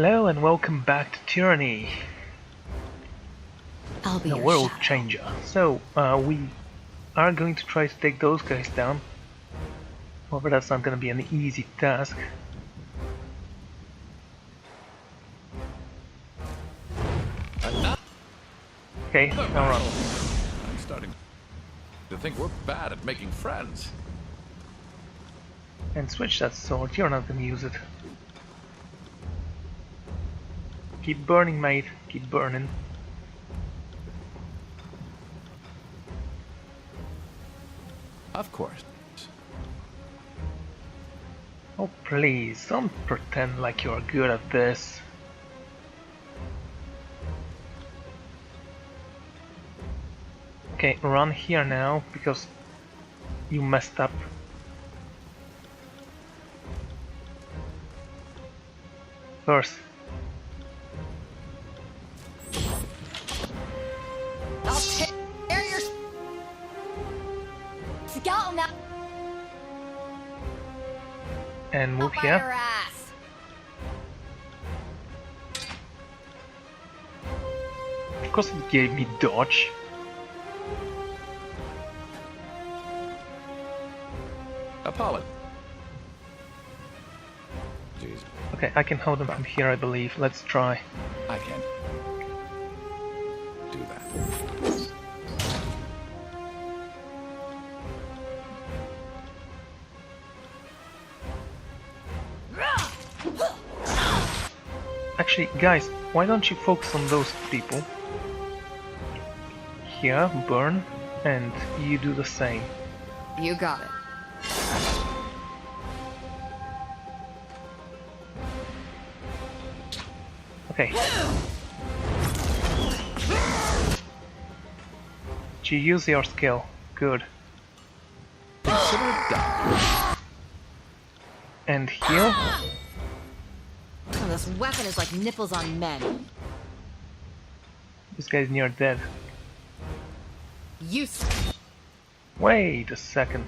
Hello and welcome back to Tyranny, I'll be the your world shadow. changer. So, we are going to try to take those guys down. However, that's not going to be an easy task. Okay, now run. I'm starting to think we're bad at making friends. And switch that sword, you're not going to use it. Keep burning, mate, keep burning. Of course. Oh please, don't pretend like you're good at this. Okay, run here now, because you messed up. First. I'll tear your skeleton now. And move Up by here. your ass. Of course it gave me dodge. Apollo. Jeez, Okay, I can hold him from here, I believe. Let's try. I can't do that. Actually, guys, why don't you focus on those people? Here, burn, and you do the same. You got it. Okay. Did you use your skill? Good. Consider it done. And heal? Oh, this weapon is like nipples on men. This guy's near dead. Useless. Wait a second.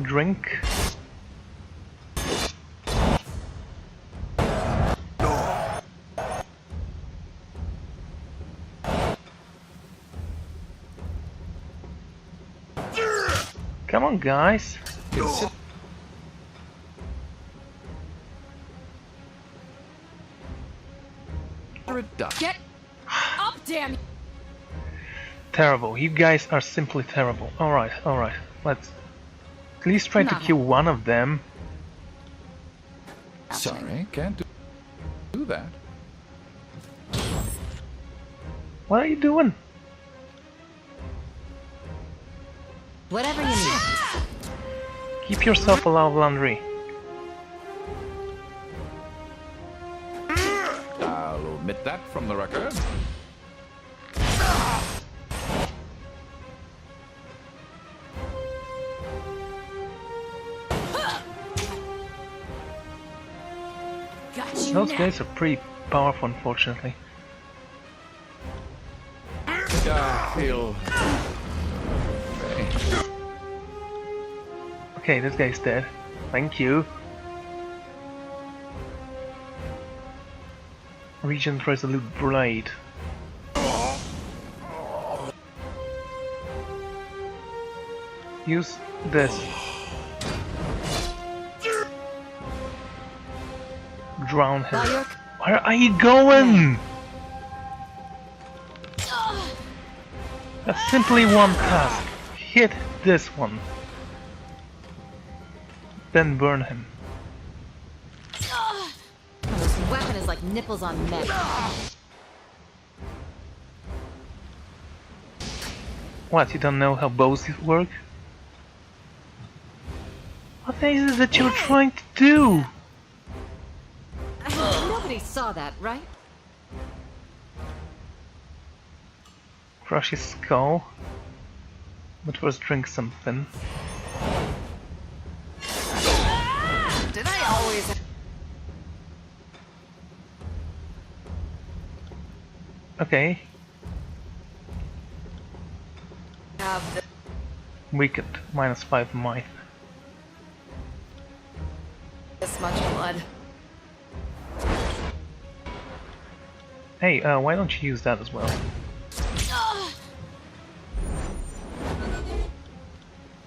Drink. Come on, guys. Consider it done. Get up, damn you. Terrible. You guys are simply terrible. Alright, alright. Let's at least try to Not kill one of them. Sorry, can't do that. What are you doing? Whatever you need. Keep yourself alive, Landry. I'll omit that from the record. Got you Those now. guys are pretty powerful, unfortunately. I feel... Okay, this guy's dead. Thank you. Regent Resolute Blade. Use this. Drown him. While you're... Where are you going? That's simply one task. Hit this one. Then burn him. Oh, this weapon is like nipples on men. What, you don't know how bows work? What is it that you're trying to do? Nobody saw that, right? Crush his skull. But first drink something. Did I always... Okay. have the... Weakened. -5 might. this much blood. Hey, why don't you use that as well?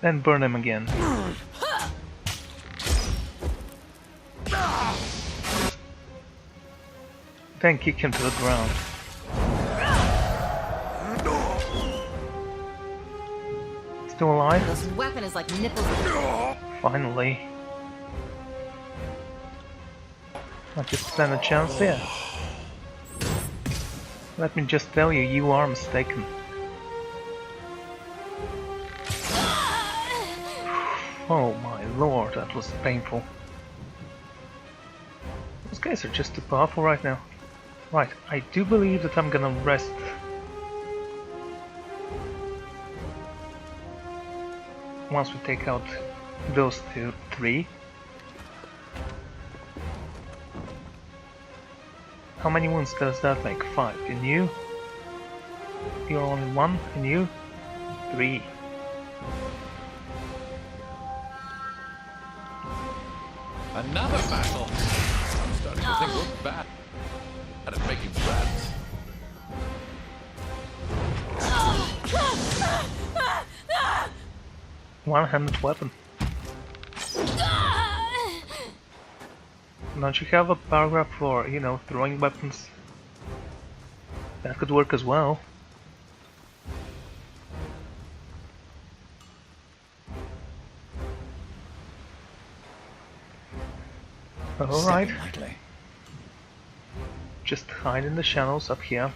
Then burn him again. Then kick him to the ground. Still alive? This weapon is like nipples. Finally. I just stand a chance here. Let me just tell you, you are mistaken. Oh my lord, that was painful. Those guys are just too powerful right now. Right, I do believe that I'm gonna rest. Once we take out those three. How many wounds does that make? 5. And you? You're only 1. And you? 3. Another battle. I'm starting to think we're bad at making friends. One-handed weapon. Don't you have a paragraph for, you know, throwing weapons? That could work as well. Alright. Just hide in the shadows up here.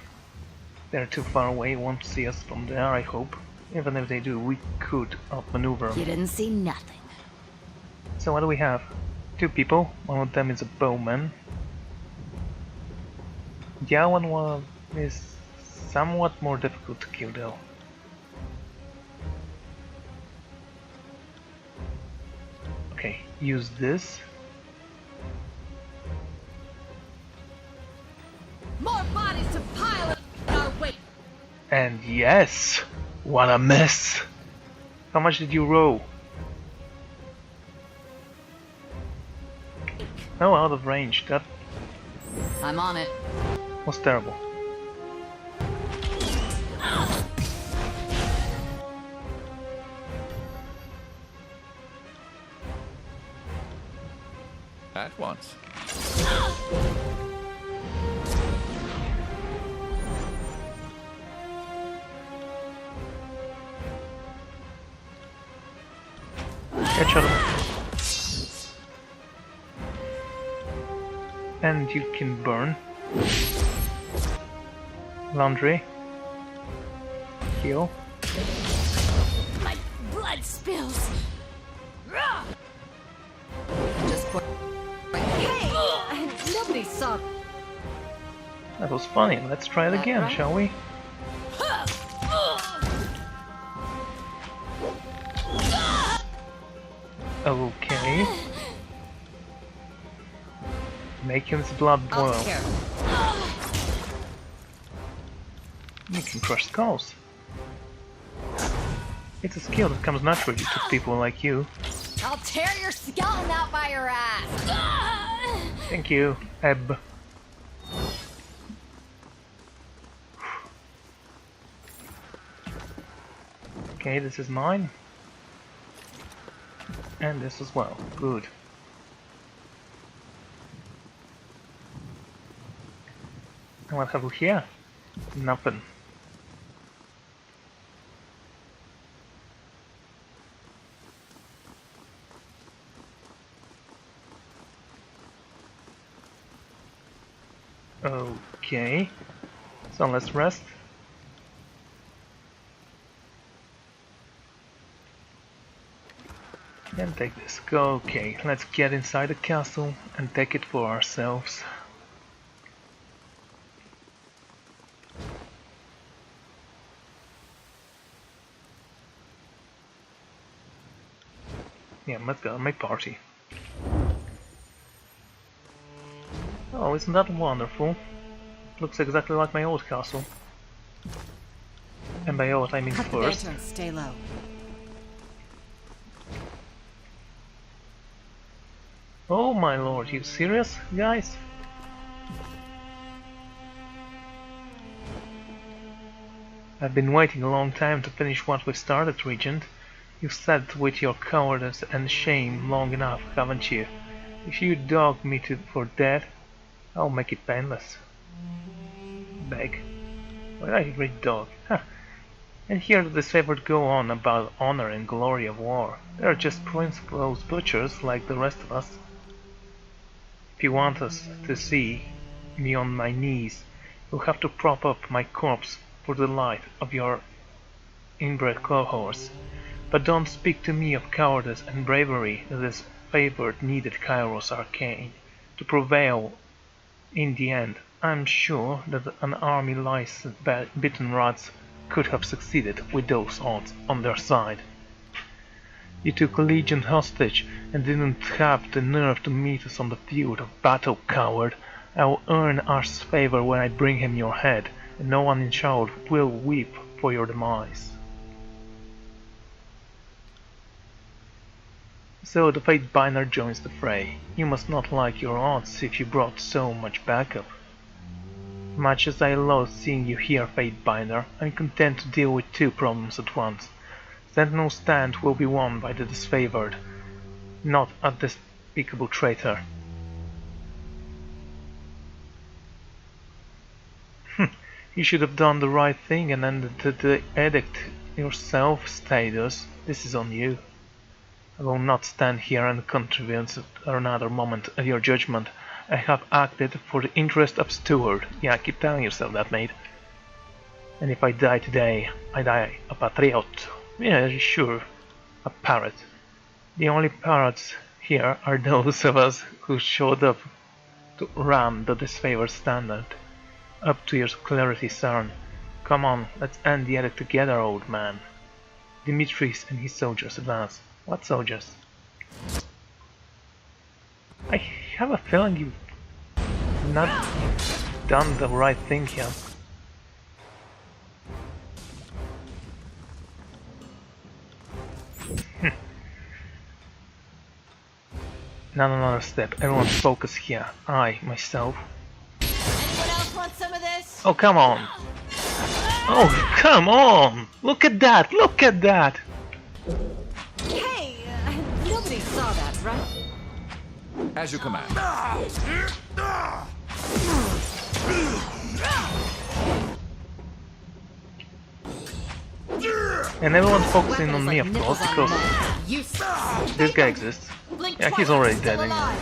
They're too far away, won't see us from there, I hope. Even if they do, we could outmaneuver them. You didn't see nothing. So what do we have? 2 people. One of them is a bowman. The other one is somewhat more difficult to kill though. Okay, use this. More bodies to pile in our way. And yes! What a mess! How much did you roll? Oh, out of range. That I'm on it. was terrible. At once. Headshot him. And you can burn. Laundry. Heal. My blood spills. Just pour. Hey! Nobody saw. That was funny. Let's try it That again, right? shall we? Okay. Make his blood I'll boil. take care. You can crush skulls. It's a skill that comes naturally to people like you. I'll tear your skeleton out by your ass. Thank you, Ebb. Okay, this is mine. And this as well. Good. And what have we here? Nothing. Okay. So let's rest. And take this. Okay, let's get inside the castle and take it for ourselves. Yeah, let's go, make party. Oh, isn't that wonderful? Looks exactly like my old castle. And by old I mean Cut the first. banter and stay low. Oh my lord, you serious, guys? I've been waiting a long time to finish what we started, Regent. You've sat with your cowardice and shame long enough, haven't you? If you dog me for dead, I'll make it painless. Beg. Well, I read dog. Huh. And here the disfavored go on about honor and glory of war. They're just principled butchers like the rest of us. If you want us to see me on my knees, you'll have to prop up my corpse for the light of your inbred cohorts. But don't speak to me of cowardice and bravery that is favored needed Kairos arcane to prevail in the end. I'm sure that an army licensed bitten rats could have succeeded with those odds on their side. You took a legion hostage and didn't have the nerve to meet us on the field of battle, coward. I'll earn Ar's favor when I bring him your head, and no one in Shaul will weep for your demise. So the Fate Binder joins the fray. You must not like your odds if you brought so much backup. Much as I loathe seeing you here, Fate Binder, I'm content to deal with two problems at once. Sentinel's stand will be won by the disfavored, not a despicable traitor. You should have done the right thing and ended the edict yourself, Status. This is on you. I will not stand here and contribute another moment of your judgment. I have acted for the interest of Steward. Yeah, keep telling yourself that, mate. And if I die today, I die a patriot. Yeah, sure, a parrot. The only parrots here are those of us who showed up to ram the disfavored standard. Up to your clarity, Cern. Come on, let's end the edict together, old man. Dimitris and his soldiers advance. What soldiers? I have a feeling you've not done the right thing here. Not another step. Everyone focus here. I, myself. Anyone else want some of this? Oh, come on. Oh, come on. Look at that. Look at that. Hey, nobody saw that, right? As you command. And everyone's focusing on me, of course, because this guy exists. Yeah, he's already dead anyway.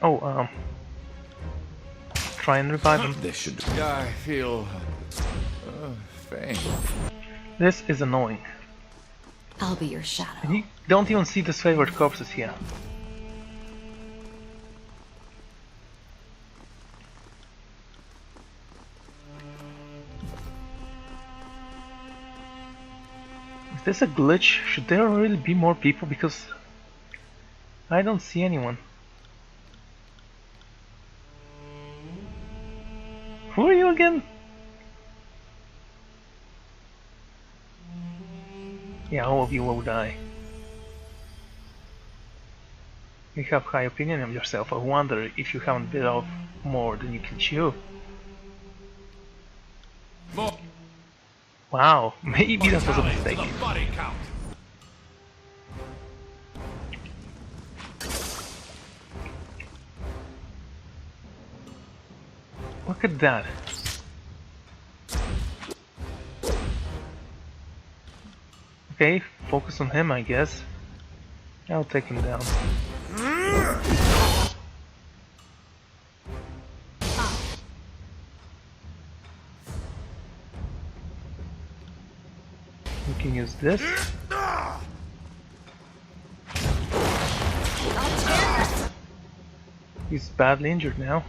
Oh, try and revive him. This should. I feel faint. This is annoying. I'll be your shadow. And you don't even see the disfavored corpses here. Is this a glitch? Should there really be more people? Because I don't see anyone. Who are you again? Yeah, all of you will die. You have high opinion of yourself. I wonder if you haven't bit off more than you can chew. More. Wow, maybe that was a mistake. Body count. Look at that. Okay, focus on him, I guess. I'll take him down. We can use this. He's badly injured now.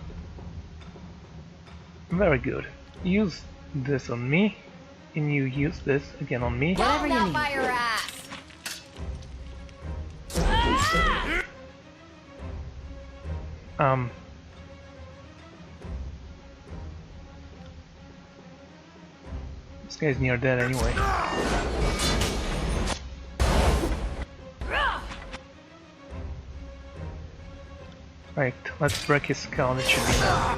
Very good. Use this on me, and you use this again on me. Whatever you need. By your ass. This guy's near dead anyway. Right, let's break his skull, it should be now.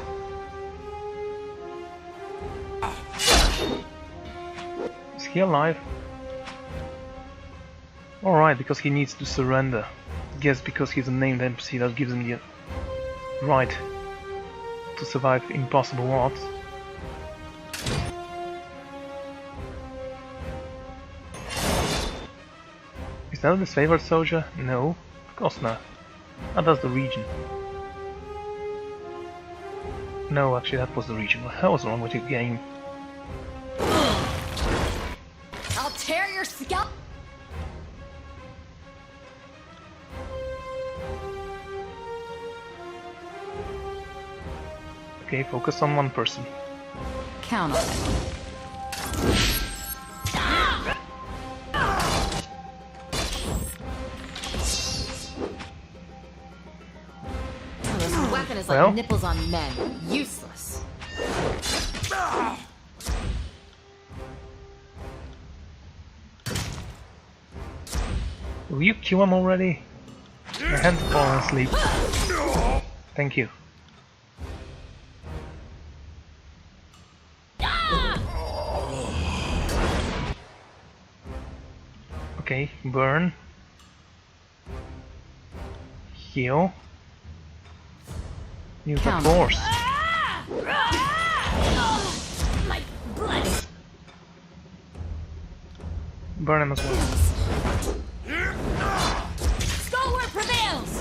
Is he alive? Alright, because he needs to surrender. Guess because he's a named NPC that gives him the right to survive impossible odds. Is that his favorite soldier? No, of course not. That does the region. No, actually that was the region. What the hell was wrong with your game? I'll tear your scalp. Okay, focus on one person. Count on it. This weapon is like nipples on men. Useless. Will you kill him already? My hand's falling asleep. Thank you. Okay, burn. Heal. Use the force. My blood. Burn him as well. Stalwart prevails.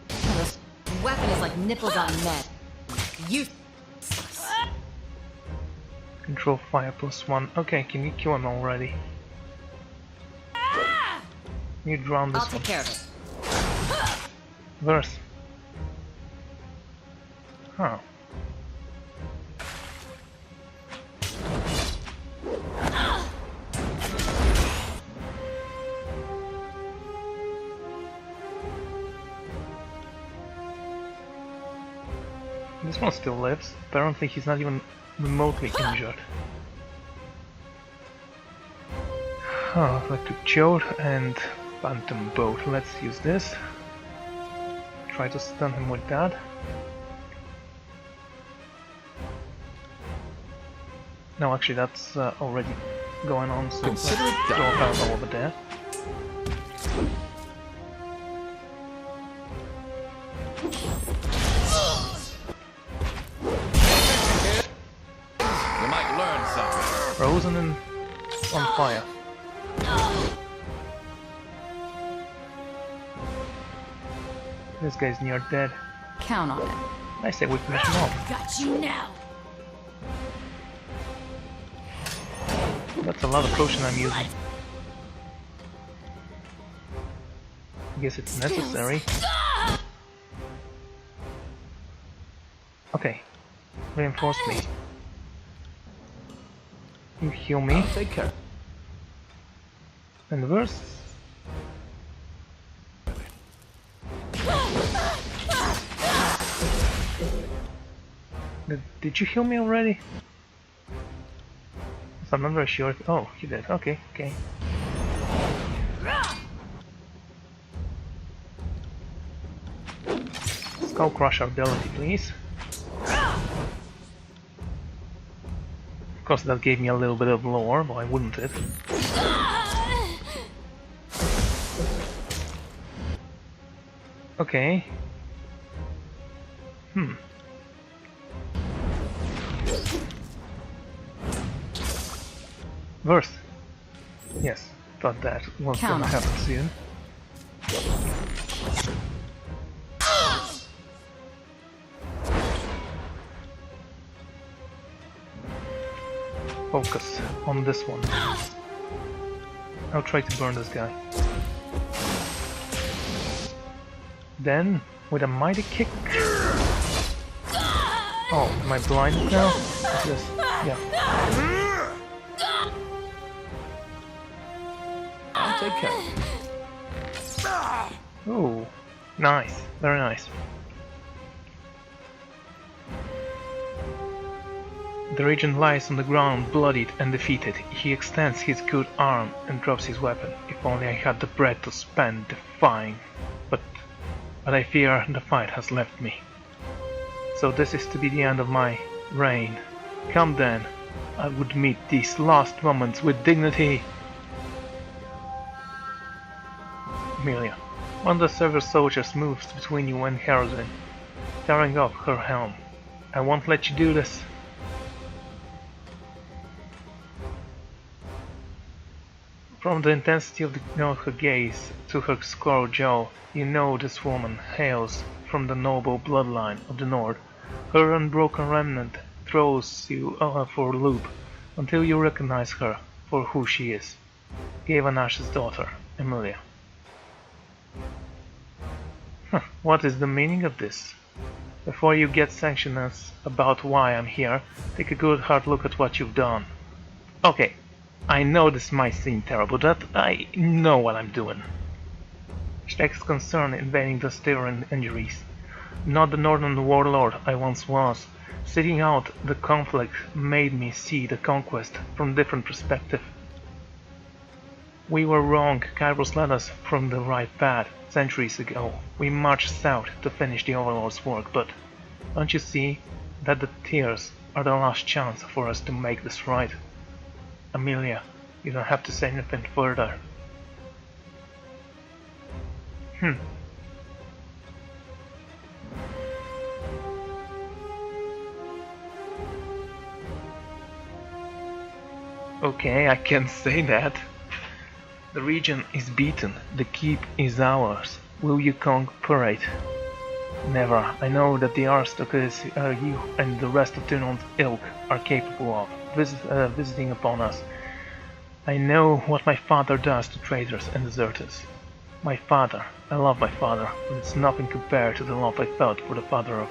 This weapon is like nipples on men. Useless. Control fire +1. Okay, can you kill him already? You drown this I'll take care of it. Verse. Huh. This one still lives. Apparently he's not even remotely injured. Huh, electric Chode and Phantom Bolt. Let's use this. Try to stun him with that. No, actually that's already going on, so let's drop out over there. You might learn something. Frozen and on fire. This guy's near dead. Count on it. I say we finish him off. Got you now. That's a lot of potion I'm using. I guess it's necessary. Okay. Reinforce me. You heal me. Take care. And verse. Did you heal me already? I'm not very sure. Oh, you did. Okay, okay. Skull Crusher ability, please. Of course, that gave me a little bit of lore. Why wouldn't it? Okay. Verse. Yes, thought that was gonna happen soon. Focus on this one. I'll try to burn this guy. Then, with a mighty kick. Oh, am I blind now? Yes. Yeah. I'll take care. Oh, nice. Very nice. The regent lies on the ground, bloodied and defeated. He extends his good arm and drops his weapon. If only I had the breath to spend defying. but I fear the fight has left me. So this is to be the end of my reign. Come then, I would meet these last moments with dignity. Amelia. One of the several soldiers moves between you and Heroine, tearing off her helm. I won't let you do this. From the intensity of her gaze to her square jaw, you know this woman hails from the noble bloodline of the North. Her unbroken remnant throws you for a loop until you recognize her for who she is. Gavanash's daughter, Emilia. What is the meaning of this? Before you get sanctions about why I'm here, take a good hard look at what you've done. Okay, I know this might seem terrible, but I know what I'm doing. She takes concern in invading the Tyranny injuries. Not the northern warlord I once was. Sitting out the conflict made me see the conquest from a different perspective. We were wrong. Kairos led us from the right path centuries ago. We marched south to finish the Overlord's work, but don't you see that the tears are the last chance for us to make this right? Amelia, you don't have to say anything further. Okay, I can say that. The region is beaten, the keep is ours. Will you cooperate? Never. I know that the aristocrats you and the rest of Tynon's ilk are capable of visiting upon us. I know what my father does to traitors and deserters. My father. I love my father, but it's nothing compared to the love I felt for the father of...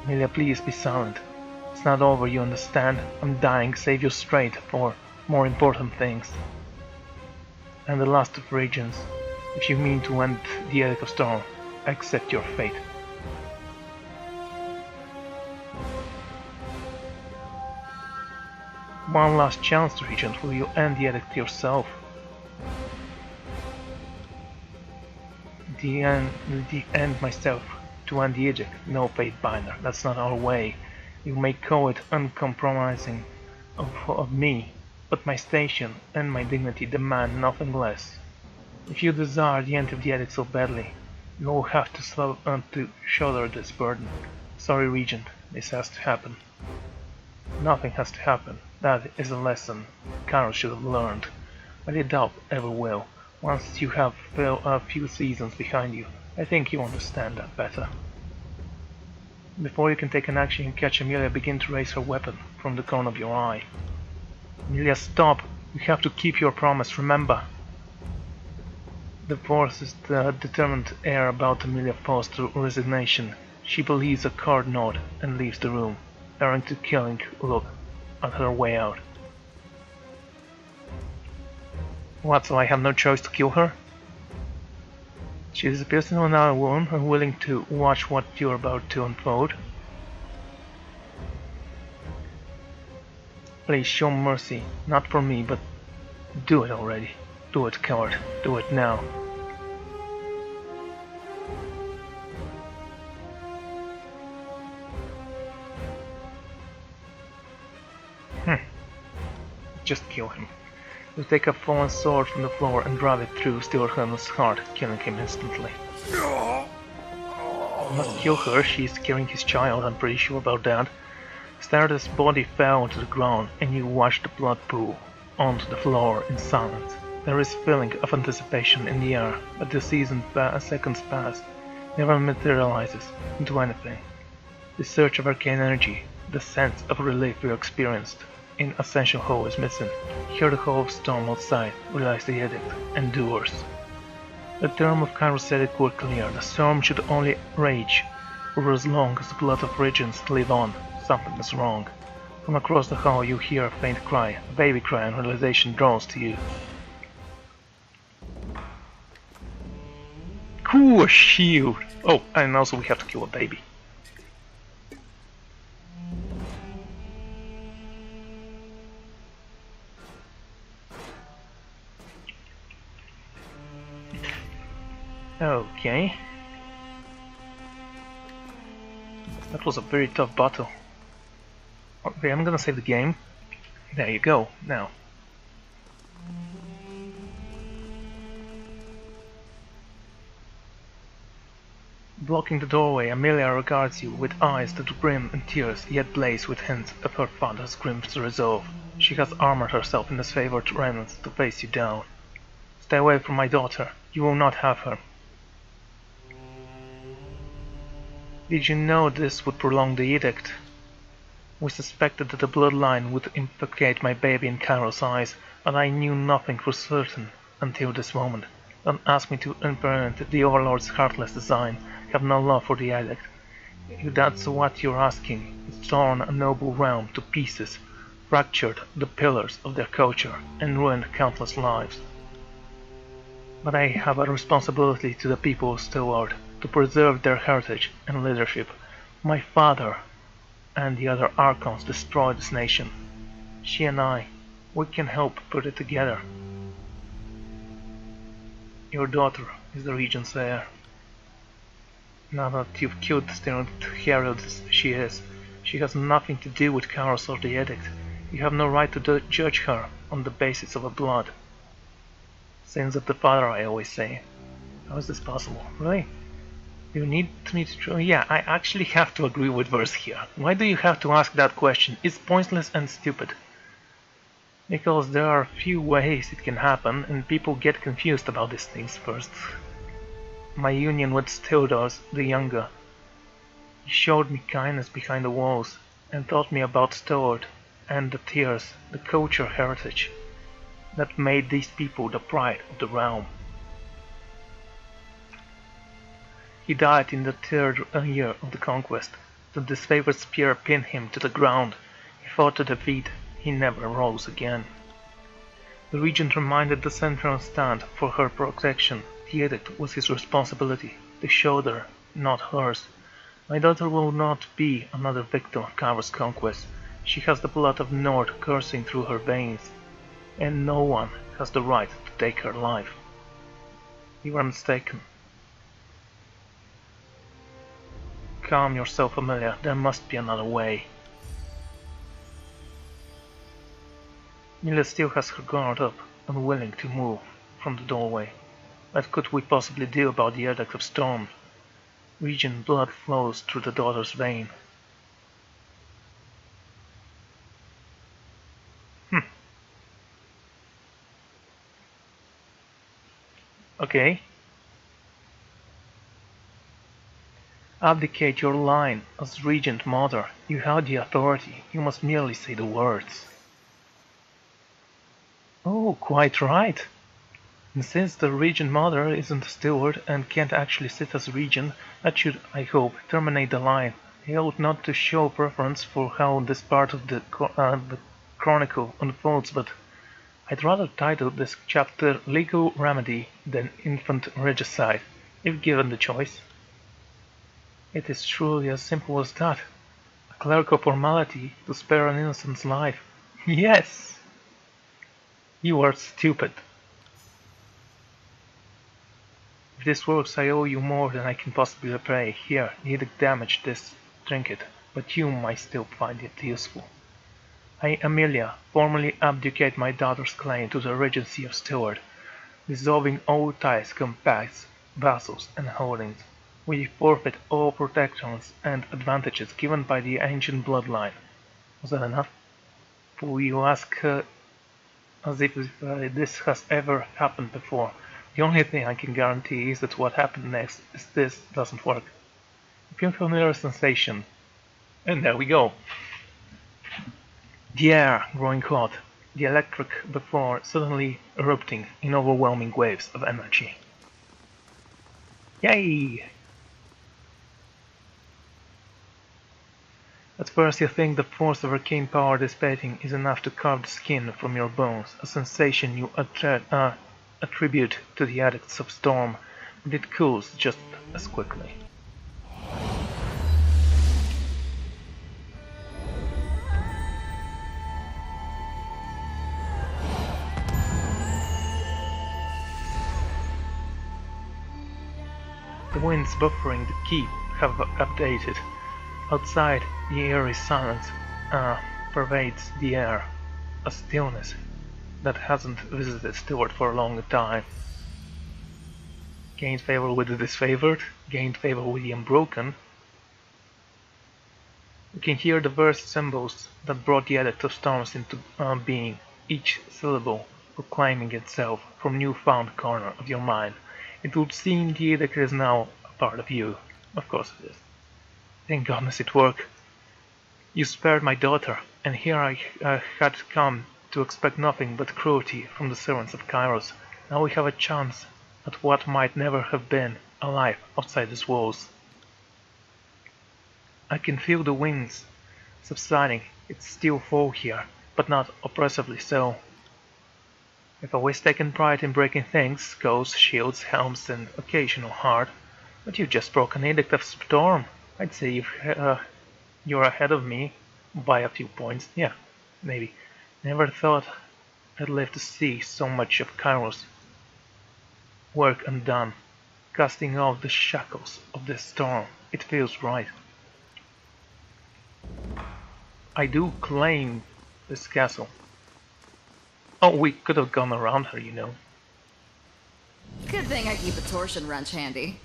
Amelia, please be silent. It's not over, you understand? I'm dying, save your straight for more important things. And the last of regions, if you mean to end the Edict of Storm, accept your fate. One last chance, Regent, will you end the Edict yourself? The end myself, to end the Edict, no fate binder, that's not our way. You may call it uncompromising of me, but my station and my dignity demand nothing less. If you desire the end of the Edict so badly, you will have to shoulder this burden. Sorry, Regent, this has to happen. Nothing has to happen. That is a lesson Kairos should have learned, but I doubt ever will. Once you have a few seasons behind you, I think you understand that better. Before you can take an action, you catch Amelia begin to raise her weapon from the corner of your eye. Amelia, stop! You have to keep your promise, remember! The force's determined air about Amelia falls to resignation. She believes a card nod and leaves the room, bearing to killing look on her way out. What, so I have no choice to kill her? She disappears into another room, unwilling to watch what you're about to unfold. Please show mercy, not for me, but do it already. Do it, coward. Do it now. Just kill him. You take a fallen sword from the floor and drive it through Stilherman's heart, killing him instantly. You must kill her, she is carrying his child, I'm pretty sure about that. Stardust's body fell to the ground, and you watch the blood pool onto the floor in silence. There is a feeling of anticipation in the air, but the seconds pass, never materializes into anything. The surge of arcane energy, the sense of relief you experienced in Ascension Hall is missing. Hear the Hall of Storm outside, realize the edict, endures. The term of Kairos edict were clear, the storm should only rage for as long as the blood of regions live on. Something is wrong. From across the hall you hear a faint cry, a baby cry, and realization draws to you. Cool, a shield! Oh, and also we have to kill a baby. Okay. That was a very tough battle. Okay, I'm gonna save the game. There you go, now. Blocking the doorway, Amelia regards you with eyes that brim in tears, yet blaze with hints of her father's grim resolve. She has armored herself in his favored remnants to face you down. Stay away from my daughter. You will not have her. Did you know this would prolong the edict? We suspected that the bloodline would implicate my baby in Cairo's eyes, but I knew nothing for certain until this moment. Don't ask me to imprint the Overlord's heartless design. I have no love for the edict. If that's what you're asking, it's torn a noble realm to pieces, fractured the pillars of their culture, and ruined countless lives. But I have a responsibility to the people of Stewart, to preserve their heritage and leadership. My father and the other Archons destroyed this nation. She and I, we can help put it together. Your daughter is the Regent's heir. Now that you've killed the Stern Herald she is, she has nothing to do with Kairos or the Edict. You have no right to judge her on the basis of her blood. Sins of the father, I always say. How is this possible? Really? You need me to... Yeah, I actually have to agree with Verse here. Why do you have to ask that question? It's pointless and stupid. Because there are few ways it can happen, and people get confused about these things first. My union with Theodore the Younger. He showed me kindness behind the walls, and taught me about Stewart and the tears, the culture heritage, that made these people the pride of the realm. He died in the third year of the conquest. The disfavored spear pinned him to the ground. He fought to defeat. He never rose again. The regent reminded the central stand for her protection. The edict was his responsibility, the shoulder, not hers. My daughter will not be another victim of Kairos' conquest. She has the blood of Nord coursing through her veins, and no one has the right to take her life. You are mistaken. Calm yourself, Amelia. There must be another way. Mila still has her guard up, unwilling to move from the doorway. What could we possibly do about the edict of storm? Regent blood flows through the daughter's vein. Okay. Abdicate your line as Regent Mother. You have the authority. You must merely say the words. Oh, quite right. And since the Regent Mother isn't a steward and can't actually sit as Regent, that should, I hope, terminate the line. I ought not to show preference for how this part of the chronicle unfolds, but I'd rather title this chapter Legal Remedy than Infant Regicide, if given the choice. It is truly as simple as that. A clerical formality to spare an innocent's life. Yes! You are stupid. If this works, I owe you more than I can possibly repay. Here, neither damage this trinket, but you might still find it useful. I, Amelia, formally abdicate my daughter's claim to the regency of Stewart, dissolving all ties, compacts, vassals, and holdings. We forfeit all protections and advantages given by the ancient bloodline. Was that enough? Will you ask as if this has ever happened before? The only thing I can guarantee is that what happened next is this doesn't work. A few familiar sensation. And there we go. The air growing hot, the electric before suddenly erupting in overwhelming waves of energy. Yay! At first you think the force of arcane power dissipating is enough to carve the skin from your bones, a sensation you attribute to the edicts of storm, but it cools just as quickly. winds buffering the keep have updated. Outside, the eerie silence pervades the air, a stillness that hasn't visited Stuart for a long time. Gained favor with the disfavored, gained favor with the unbroken. You can hear the verse symbols that brought the Edict of Storms into being, each syllable proclaiming itself from newfound corner of your mind. It would seem the Edict is now a part of you. Of course it is. Thank goodness it worked. You spared my daughter, and here I had come to expect nothing but cruelty from the servants of Kairos. Now we have a chance at what might never have been a life outside these walls. I can feel the winds subsiding. It's still fall here, but not oppressively so. I've always taken pride in breaking things, skulls, shields, helms, and occasional heart. But you just broke an Edict of Storm. I'd say you're ahead of me by a few points. Yeah, maybe. Never thought I'd live to see so much of Kairos work undone, casting off the shackles of this storm. It feels right. I do claim this castle. Oh, we could have gone around her, you know. Good thing I keep a torsion wrench handy.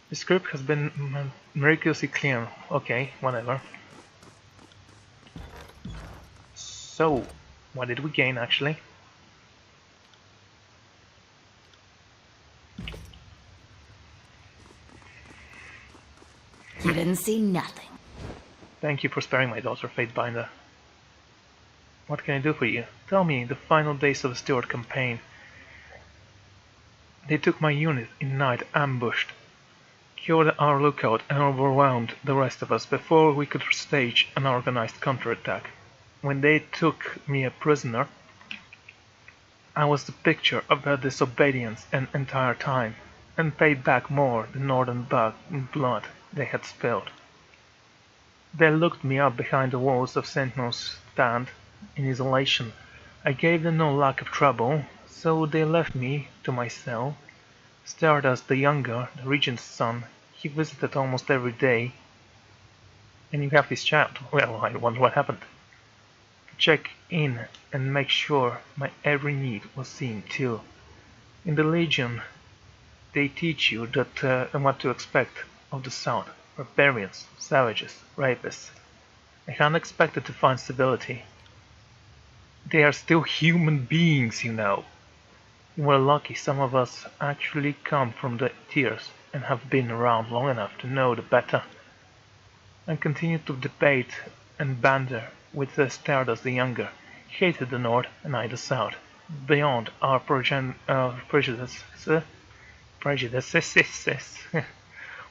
The script has been miraculously clear. Okay, whatever. So, what did we gain actually? You didn't see nothing. Thank you for sparing my daughter, Fatebinder. What can I do for you? Tell me, the final days of the Stuart campaign. They took my unit in night, ambushed, killed our lookout and overwhelmed the rest of us before we could stage an organized counterattack. When they took me a prisoner, I was the picture of their disobedience an entire time, and paid back more than northern blood they had spilled. They looked me up behind the walls of Sentinel's stand in isolation. I gave them no lack of trouble, so they left me to my cell. Stardust the Younger, the regent's son, he visited almost every day. And you have his child. Well, I wonder what happened. To check in and make sure my every need was seen too. In the Legion, they teach you that and what to expect of the South. Barbarians, savages, rapists. I hadn't expected to find stability. They are still human beings, you know. We're lucky some of us actually come from the tiers and have been around long enough to know the better. And continue to debate and banter with the Stardust the Younger. He hated the North and I the South. Beyond our prejudices,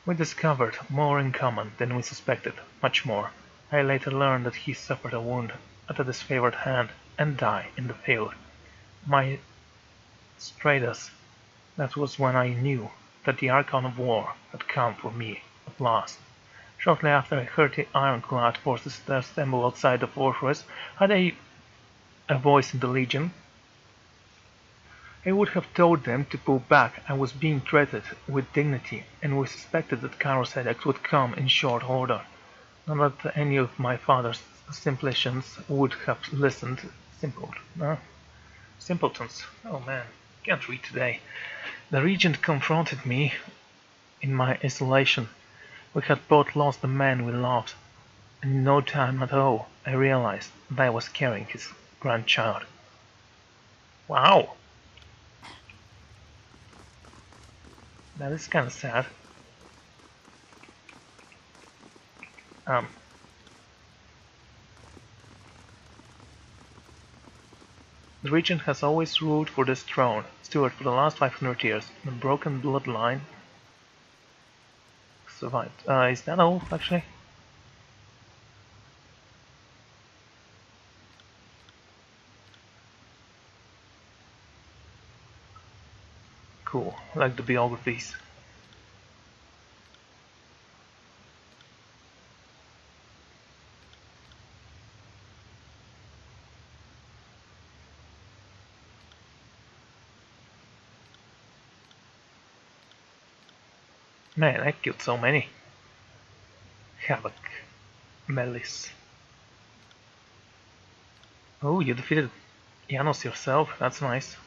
we discovered more in common than we suspected, much more. I later learned that he suffered a wound at a disfavored hand and died in the field. My Stratus, that was when I knew that the Archon of War had come for me at last. Shortly after I heard the ironclad forces assemble outside the fortress, had a voice in the Legion. I would have told them to pull back. I was being treated with dignity, and we suspected that Kairos Edict would come in short order. Not that any of my father's simpletons would have listened. Simpletons. Oh man, can't read today. The regent confronted me in my isolation. We had both lost the man we loved, and in no time at all I realized that I was carrying his grandchild. Wow! That is kind of sad. The regent has always ruled for this throne, Stuart for the last 500 years, the broken bloodline survived. Is that all, actually? Cool, I like the biographies. Man, I killed so many. Havoc. Melis. Oh, you defeated Janos yourself. That's nice.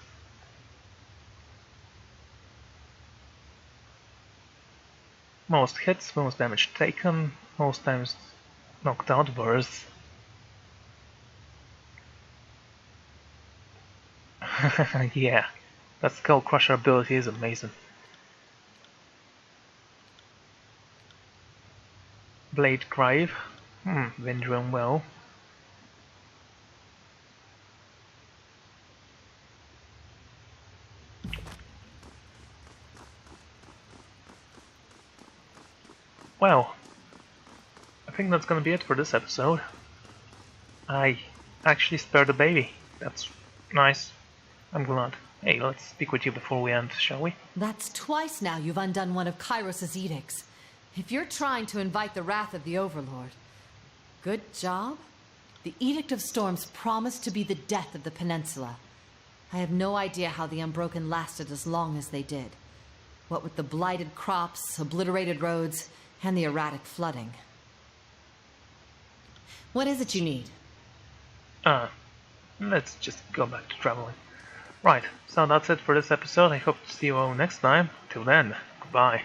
Most hits, most damage taken, most times knocked out bursts. Yeah, that Skull Crusher ability is amazing. Blade Crive. Been doing well. Well, I think that's gonna be it for this episode. I actually spared the baby. That's nice. I'm glad. Hey, let's speak with you before we end, shall we? That's twice now you've undone one of Kairos' edicts. If you're trying to invite the wrath of the Overlord, good job. The Edict of Storms promised to be the death of the peninsula. I have no idea how the Unbroken lasted as long as they did. What with the blighted crops, obliterated roads, and the erratic flooding. What is it you need? Let's just go back to traveling. Right, so that's it for this episode. I hope to see you all next time. Till then, goodbye.